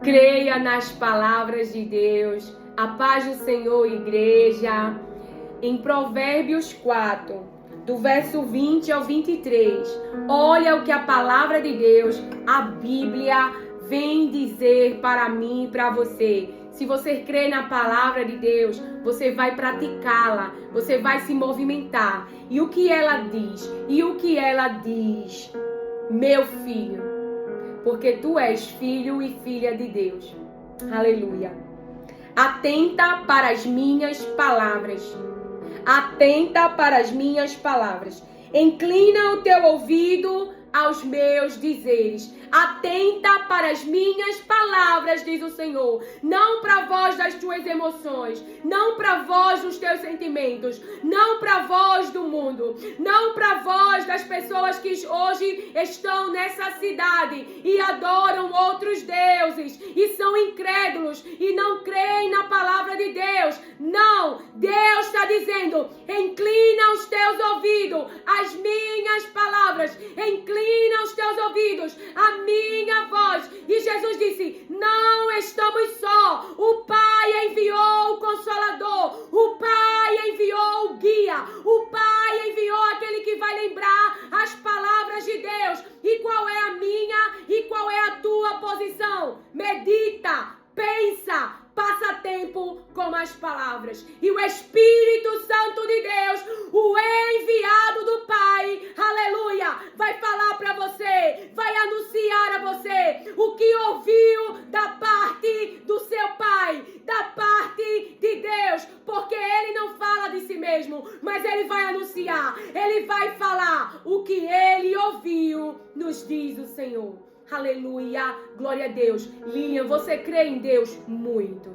Creia nas palavras de Deus. A paz do Senhor, igreja. Em Provérbios 4, do verso 20 ao 23, olha o que a palavra de Deus, a Bíblia, vem dizer para mim e para você. Se você crê na palavra de Deus, você vai praticá-la, você vai se movimentar. E o que ela diz? Meu filho, porque tu és filho e filha de Deus. Aleluia. Atenta para as minhas palavras. Atenta para as minhas palavras. Inclina o teu ouvido aos meus dizeres. Atenta para as minhas palavras, diz o Senhor. Não para a voz das tuas emoções, não para a voz dos teus sentimentos, não para a voz do mundo, não para a voz das pessoas que hoje estão nessa cidade e adoram outros deuses e são incrédulos e não creem na palavra de Deus. Não, Deus está dizendo: inclina os teus ouvidos às minhas palavras, inclina os teus ouvidos à minha voz. E Jesus disse: não estamos só. O Pai enviou o Consolador, o Pai enviou o Guia, o Pai enviou aquele que vai lembrar as palavras de Deus. E qual é a minha e qual é a tua posição? Medita, pensa, passa tempo com as palavras. E o Espírito Santo de Deus, o enviado do Pai, aleluia, vai falar para você, vai anunciar a você o que ouviu da parte do seu Pai, da parte de Deus, porque Ele não fala de si mesmo, mas Ele vai anunciar, Ele vai falar o que Ele ouviu, nos diz o Senhor. Aleluia, glória a Deus. Lilian, você crê em Deus? Muito.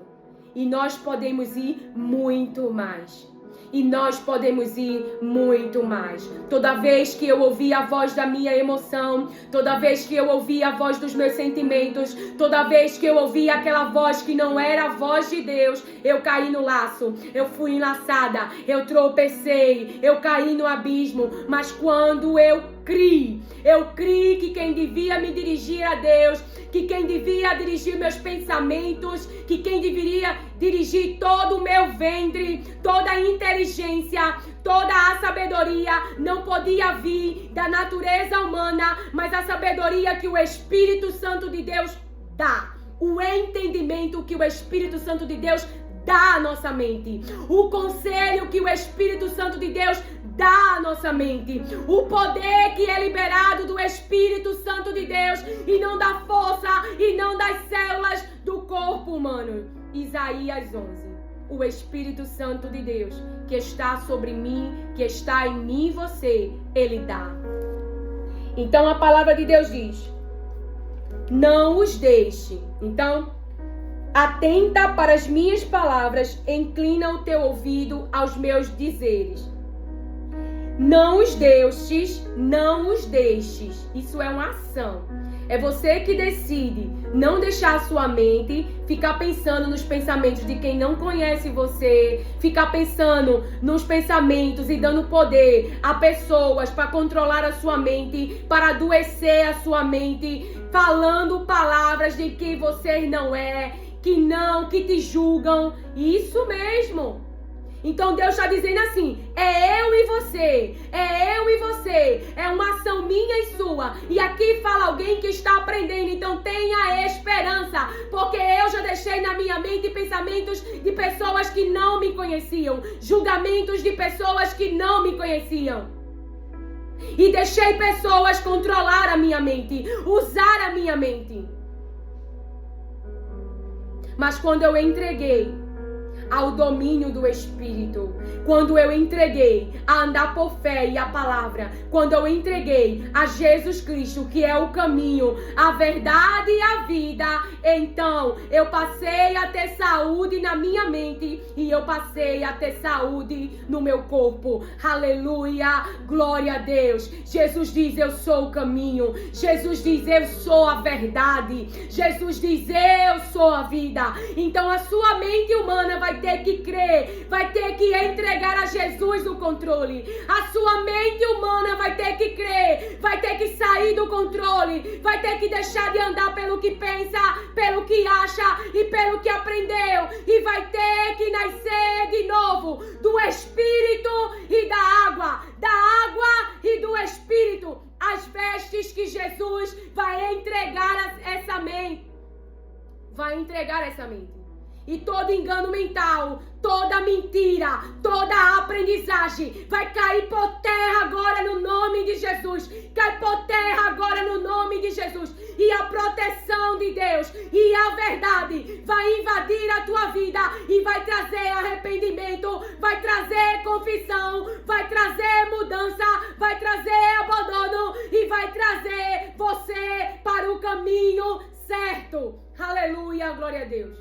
E nós podemos ir muito mais. E nós podemos ir muito mais. Toda vez que eu ouvi a voz da minha emoção, toda vez que eu ouvi a voz dos meus sentimentos, toda vez que eu ouvi aquela voz que não era a voz de Deus, eu caí no laço, eu fui enlaçada, eu tropecei, eu caí no abismo. Mas quando eu criei que quem devia me dirigir a Deus, que quem devia dirigir meus pensamentos, que quem deveria dirigir todo o meu ventre, toda a inteligência, toda a sabedoria, não podia vir da natureza humana, mas a sabedoria que o Espírito Santo de Deus dá, o entendimento que o Espírito Santo de Deus dá à nossa mente, o conselho que o Espírito Santo de Deus dá à nossa mente, o poder que é liberado do Espírito Santo de Deus e não da força e não das células do corpo humano. Isaías 11. O Espírito Santo de Deus que está sobre mim, que está em mim e você, Ele dá. Então a palavra de Deus diz: não os deixe. Então, atenta para as minhas palavras, inclina o teu ouvido aos meus dizeres. Não os deixes, não os deixes. Isso é uma ação. É você que decide não deixar a sua mente ficar pensando nos pensamentos de quem não conhece você, ficar pensando nos pensamentos e dando poder a pessoas para controlar a sua mente, para adoecer a sua mente, falando palavras de quem você não é, que te julgam. Isso mesmo. Então Deus está dizendo assim: é eu e você, é uma ação minha e sua. E aqui fala alguém que está aprendendo, então tenha esperança, porque eu já deixei na minha mente pensamentos de pessoas que não me conheciam, julgamentos de pessoas que não me conheciam. E deixei pessoas controlar a minha mente, usar a minha mente. Mas quando eu entreguei ao domínio do Espírito, quando eu entreguei a andar por fé e a palavra, quando eu entreguei a Jesus Cristo, que é o caminho, a verdade e a vida, então eu passei a ter saúde na minha mente e eu passei a ter saúde no meu corpo. Aleluia, glória a Deus. Jesus diz: eu sou o caminho. Jesus diz: eu sou a verdade. Jesus diz: eu sou a vida. Então a sua mente humana vai ter que crer, vai ter que entregar a Jesus o controle. A sua mente humana vai ter que crer, vai ter que sair do controle, vai ter que deixar de andar pelo que pensa, pelo que acha e pelo que aprendeu, e vai ter que nascer de novo do Espírito e da água e do Espírito, as vestes que Jesus vai entregar essa mente. Vai entregar essa mente. E todo engano mental, toda mentira, toda aprendizagem vai cair por terra agora no nome de Jesus. Cai por terra agora no nome de Jesus. E a proteção de Deus e a verdade vai invadir a tua vida e vai trazer arrependimento, vai trazer confissão, vai trazer mudança, vai trazer abandono e vai trazer você para o caminho certo. Aleluia, glória a Deus.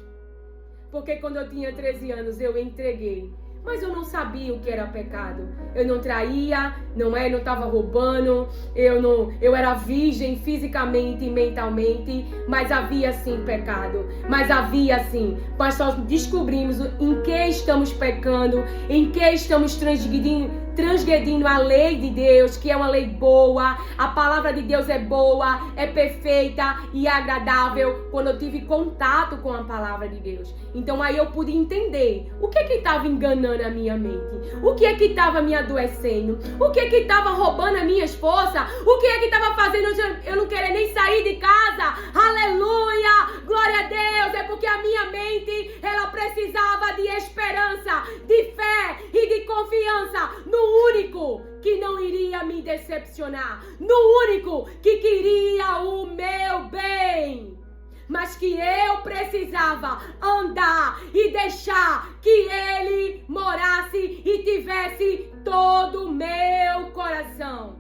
Porque quando eu tinha 13 anos eu entreguei, mas eu não sabia o que era pecado. Eu não traía, não estava roubando, eu era virgem fisicamente e mentalmente, mas havia sim pecado. Mas havia sim. Nós só descobrimos em que estamos pecando, em que estamos transgredindo a lei de Deus, que é uma lei boa. A palavra de Deus é boa, é perfeita e agradável quando eu tive contato com a palavra de Deus. Então aí eu pude entender o que estava enganando a minha mente, o que estava me adoecendo, o que estava roubando as minhas forças, o que estava fazendo eu não querer nem sair de casa. Aleluia, glória a Deus. É porque a minha mente, ela precisava de esperança, de fé e de confiança no único que não iria me decepcionar, no único que queria o meu bem, mas que eu precisava andar e deixar que Ele morasse e tivesse todo o meu coração.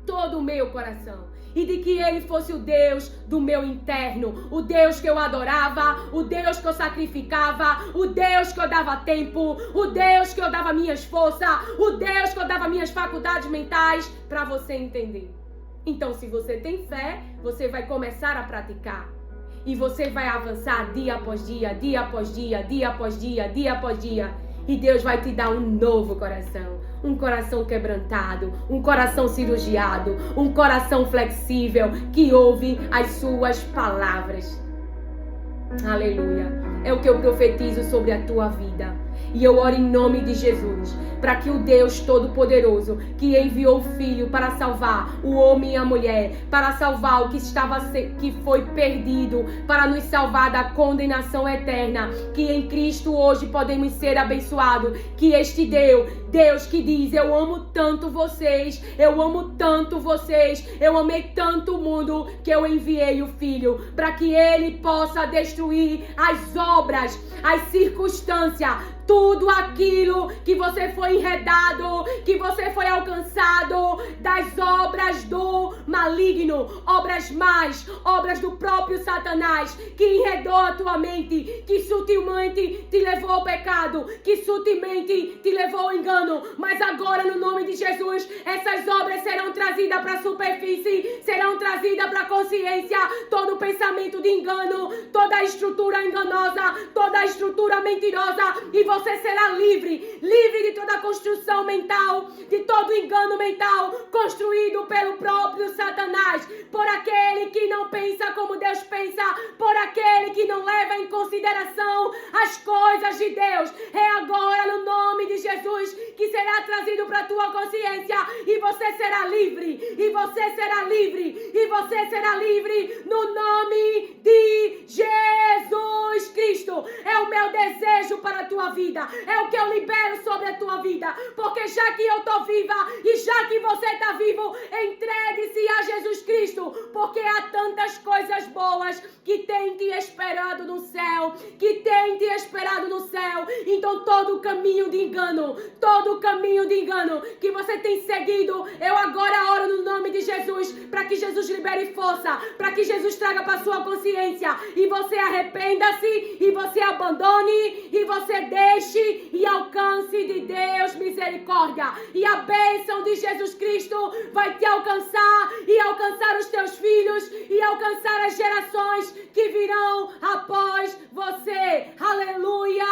Todo o meu coração. E de que Ele fosse o Deus do meu interno, o Deus que eu adorava, o Deus que eu sacrificava, o Deus que eu dava tempo, o Deus que eu dava minhas forças, o Deus que eu dava minhas faculdades mentais, para você entender. Então, se você tem fé, você vai começar a praticar. E você vai avançar dia após dia, dia após dia, dia após dia, dia após dia. E Deus vai te dar um novo coração. Um coração quebrantado, um coração cirurgiado, um coração flexível que ouve as suas palavras. Aleluia. É o que eu profetizo sobre a tua vida. E eu oro em nome de Jesus, para que o Deus Todo-Poderoso, que enviou o Filho para salvar o homem e a mulher, para salvar o que foi perdido, para nos salvar da condenação eterna, que em Cristo hoje podemos ser abençoados, que este Deus que diz: eu amo tanto vocês, eu amo tanto vocês, eu amei tanto o mundo, que eu enviei o Filho, para que Ele possa destruir as obras, as circunstâncias, tudo aquilo que você foi enredado, que você foi alcançado das obras do maligno, obras más, obras do próprio Satanás, que enredou a tua mente, que sutilmente te levou ao pecado, que sutilmente te levou ao engano. Mas agora, no nome de Jesus, essas obras serão trazidas para a superfície, serão trazidas para a consciência, todo pensamento de engano, toda a estrutura enganosa, toda a estrutura mentirosa, e você será livre de toda a construção mental, de todo engano mental construído pelo próprio Satanás, por aquele que não pensa como Deus pensa, por aquele que não leva em consideração as coisas de Deus. É agora, no nome de Jesus, que será trazido para a tua consciência, e você será livre, e você será livre, e você será livre no nome de Jesus Cristo. É o meu desejo para a tua vida, é o que eu libero sobre a tua vida, porque já que eu estou viva e já que você está vivo, entregue-se a Jesus Cristo, porque há tantas coisas boas que tem te esperado no céu, que tem te esperado no céu. Então todo o caminho de engano, todo o caminho de engano que você tem seguido, eu agora oro no nome de Jesus, para que Jesus libere força, para que Jesus traga para a sua consciência, e você arrependa-se, e você abandone, e você deixe e alcance de Deus misericórdia, e a bênção de Jesus Cristo vai te alcançar e alcançar os teus filhos e alcançar as gerações que virão após você. Aleluia,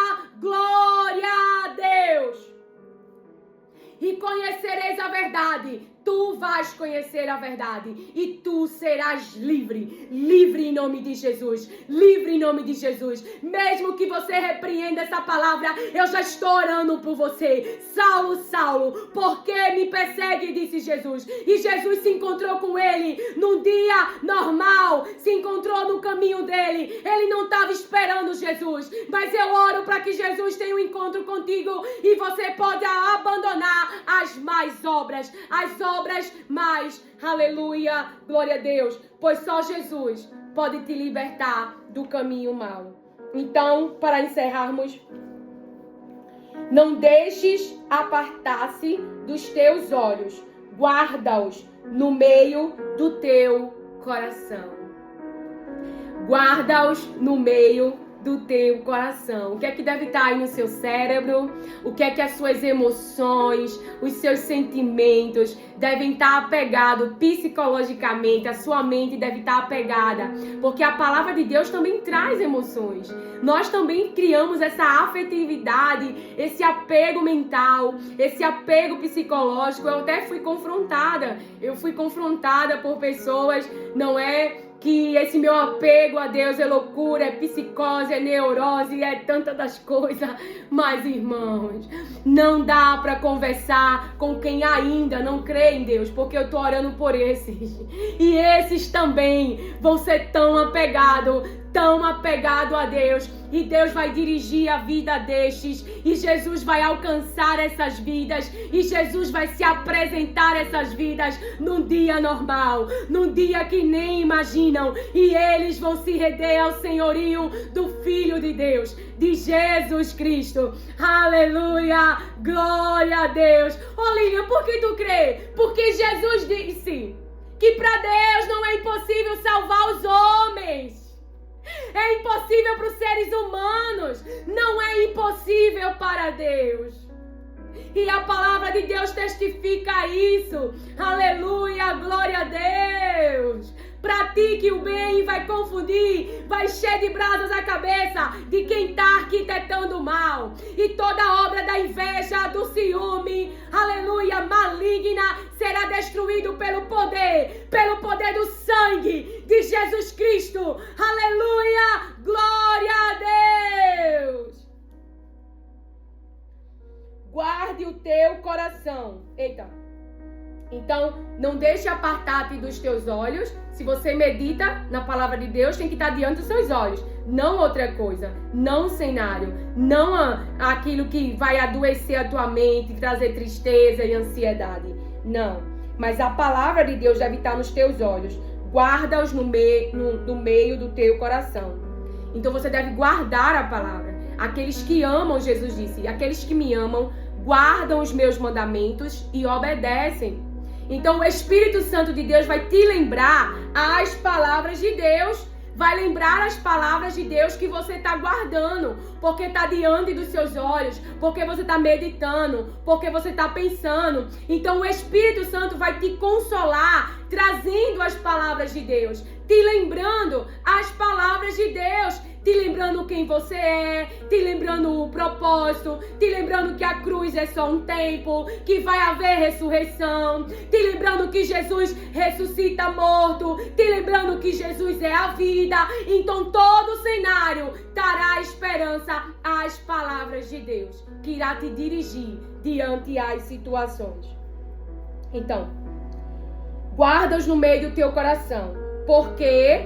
vais conhecer a verdade e tu serás livre. Livre em nome de Jesus. Livre em nome de Jesus. Mesmo que você repreenda essa palavra, eu já estou orando por você. Saulo, Saulo, por que me persegue? Disse Jesus. E Jesus se encontrou com ele num dia normal. Se encontrou no caminho dele. Ele não estava esperando Jesus. Mas eu oro para que Jesus tenha um encontro contigo e você pode abandonar as mais obras. As obras mais. Aleluia. Glória a Deus. Pois só Jesus pode te libertar do caminho mau. Então, para encerrarmos, não deixes apartar-se dos teus olhos. Guarda-os no meio do teu coração. Guarda-os no meio do teu coração. O que é que deve estar aí no seu cérebro? O que é que as suas emoções, os seus sentimentos devem estar apegados psicologicamente? A sua mente deve estar apegada, porque a palavra de Deus também traz emoções. Nós também criamos essa afetividade, esse apego mental, esse apego psicológico. Eu até fui confrontada. Por pessoas, não é? Que esse meu apego a Deus é loucura, é psicose, é neurose, é tanta das coisas. Mas, irmãos, não dá para conversar com quem ainda não crê em Deus, porque eu tô orando por esses. E esses também vão ser tão apegados a Deus. E Deus vai dirigir a vida destes. E Jesus vai alcançar essas vidas. E Jesus vai se apresentar essas vidas num dia normal. Num dia que nem imaginam. E eles vão se render ao senhorio do Filho de Deus, de Jesus Cristo. Aleluia! Glória a Deus! Lilian, por que tu crê? Porque Jesus disse que para Deus não é impossível salvar os homens. É impossível para os seres humanos. Não é impossível para Deus. E a palavra de Deus testifica isso. Aleluia, glória a Deus. Pratique o bem e vai confundir, vai encher de brasas a cabeça de quem está arquitetando o mal. E toda obra da inveja, do ciúme, aleluia, maligna, será destruído pelo poder do sangue de Jesus Cristo. Aleluia, glória a Deus. Guarde o teu coração. Eita. Então, não deixe apartar-te dos teus olhos. Se você medita na palavra de Deus, tem que estar diante dos seus olhos. Não outra coisa. Não um cenário. Não aquilo que vai adoecer a tua mente, trazer tristeza e ansiedade. Não. Mas a palavra de Deus deve estar nos teus olhos. Guarda-os no meio do teu coração. Então, você deve guardar a palavra. Aqueles que amam, Jesus disse, aqueles que me amam, guardam os meus mandamentos e obedecem. Então o Espírito Santo de Deus vai te lembrar as palavras de Deus. Vai lembrar as palavras de Deus que você está guardando. Porque está diante dos seus olhos. Porque você está meditando. Porque você está pensando. Então o Espírito Santo vai te consolar, trazendo as palavras de Deus. Te lembrando as palavras de Deus. Te lembrando quem você é, te lembrando o propósito, te lembrando que a cruz é só um tempo, que vai haver ressurreição, te lembrando que Jesus ressuscita morto, te lembrando que Jesus é a vida. Então todo o cenário dará esperança às palavras de Deus, que irá te dirigir diante as situações. Então, guarda-os no meio do teu coração, porque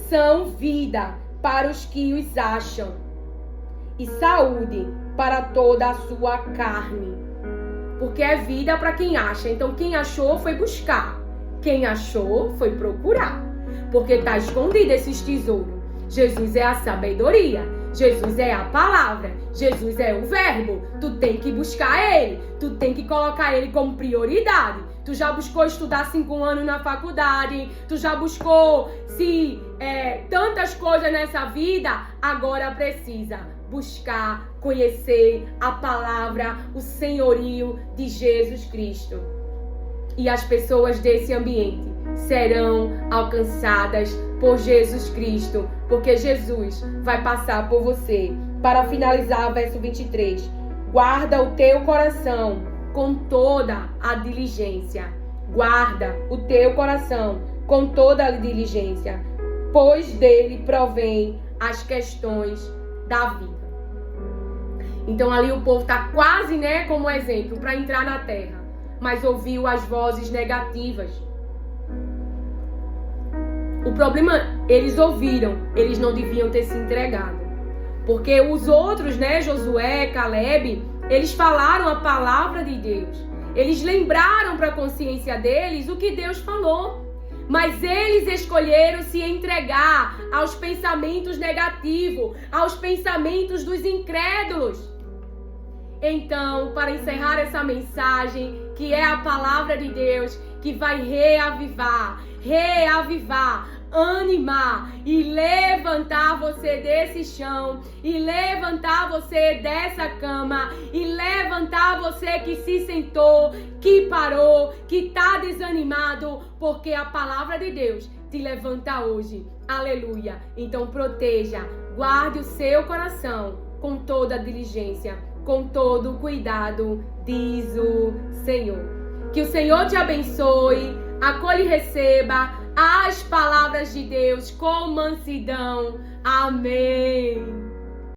são vida para os que os acham, e saúde para toda a sua carne. Porque é vida para quem acha. Então quem achou foi buscar. Quem achou foi procurar. Porque está escondido esses tesouros. Jesus é a sabedoria. Jesus é a palavra. Jesus é o verbo. Tu tem que buscar ele. Tu tem que colocar ele como prioridade. Tu já buscou estudar 5 anos na faculdade. Tu já buscou tantas coisas nessa vida. Agora precisa buscar, conhecer a palavra, o senhorio de Jesus Cristo. E as pessoas desse ambiente serão alcançadas por Jesus Cristo. Porque Jesus vai passar por você. Para finalizar, verso 23. Guarda o teu coração com toda a diligência. guarda o teu coração com toda a diligência, pois dele provém as questões da vida. Então ali o povo está quase, como exemplo, para entrar na terra, mas ouviu as vozes negativas. O problema, eles ouviram, eles não deviam ter se entregado. Porque os outros, Josué, Caleb, eles falaram a palavra de Deus. Eles lembraram para a consciência deles o que Deus falou. Mas eles escolheram se entregar aos pensamentos negativos, aos pensamentos dos incrédulos. Então, para encerrar essa mensagem, que é a palavra de Deus, que vai reavivar, animar e levantar você desse chão, e levantar você dessa cama, e levantar você que se sentou, que parou, que está desanimado, porque a palavra de Deus te levanta hoje. Aleluia! Então proteja, guarde o seu coração com toda a diligência, com todo o cuidado, diz o Senhor. Que o Senhor te abençoe, acolhe e receba as palavras de Deus com mansidão. Amém.